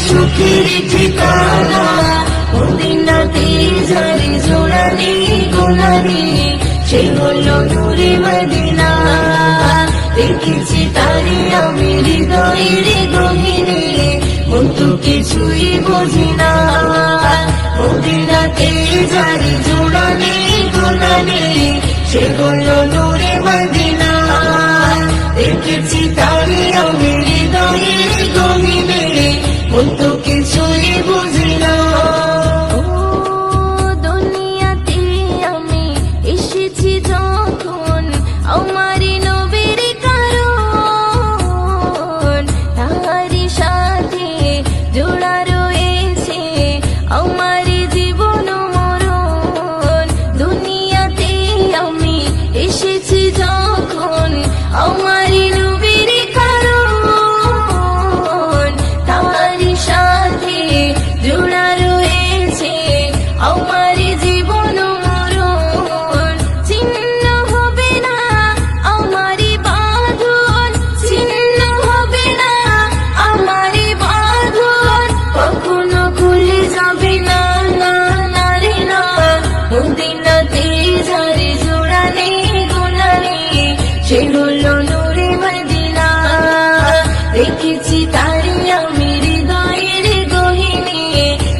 সুখের ঠিকানা মদিনাতে যারে জোড়ানি গোনানি সে হলো নূরে মদিনা। দেখেছি তারে আমি হৃদয়ের গহীনে মন তো কিছুই বুঝি না। মদিনাতে যারে জোড়ানি গোনানি সে হলো নূরে মদিনা। দেখেছি তারে আমি হৃদয়ের গহীনে মন তো কিছুই বুঝি না। দুনিয়াতে আমি এসেছি যখন আমারই নবীর কারণ তাহারি সাথে জোড়া রয়েছে আমার জীবন মরণ। দুনিয়াতে আমি এসেছি যখন আমারই নবীর কারণ তাহারি সাথে জোড়া রয়েছে আমার জীবন মরণ। ছিন্ন হবে না আমারই বাঁধন, ছিন্ন হবে না আমারই বাঁধন, কখনো খুলে যাবে না না না রে না। মদিনাতে যারে জোড়া নেই গোনা নেই সে হলো নূরে মদিনা। দেখেছি তারে আমি হৃদয়ের গহীনে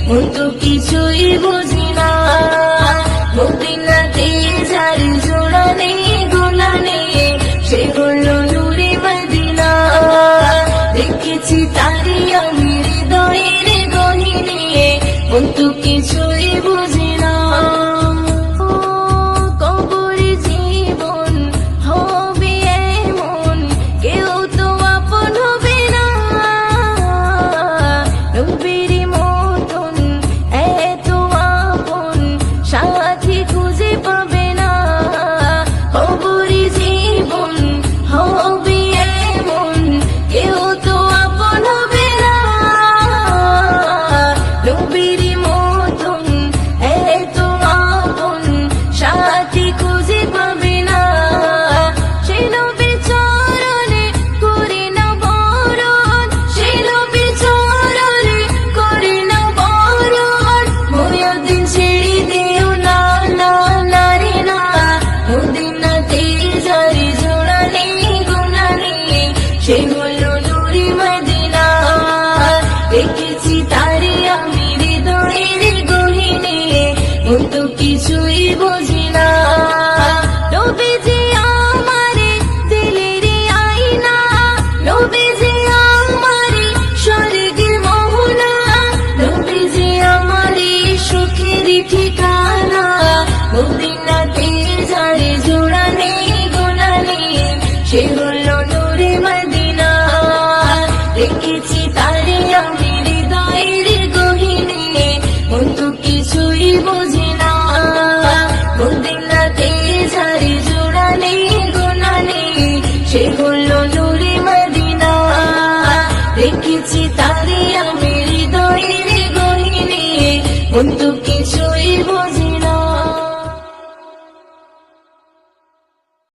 মন তো কিছুই বুঝি না। মদিনাতে যারে জোড়া নেই গোনা নেই সে হলো নূরে মদিনা। দেখেছি তারে আমি হৃদয়ের গহীনে মন তো কিছুই বুঝি না। কবরে জীবন হবে এমন কেউ তো আপন হবে না। নবীর মতন এত আপন সাথী খুঁজে পাবে না। কবরে জীবন হবে এমন কেউ তো আপন হবে না। নবীর মতন এত আপন সাথী খুঁজে পাবে না। সে নবীর চরণে করে না বরণ, সে নবীর চরণে করে না বরণ। মুয়াজ্জিন ছেড়ে দিও না না না রে না। মদিনাতে যারে জোড়া নেই গোনা নেই সে হলো নূরে মদিনা। দেখেছি তারে আমি হৃদয়ের গহীনে মন তো কিছুই বুঝি না। নবীজি আমারে দিলের আয়না, নবীজি আমারে স্বর্গের মোহনা, নবীজি আমারে সুখের ঠিকানা। মদিনাতে যারে জোড়া নেই গোনা নেই সে হলো নূরে মদিনা। দেখেছি তারে আমি হৃদয়ের গহীনে মন তো কিছুই বুঝি না। মদিনাতে যারে জোড়া নেই গোনা নেই সে হলো নূরে মদিনা। দেখেছি তারে আমি হৃদয়ের গহীনে মন তো কিছুই বুঝি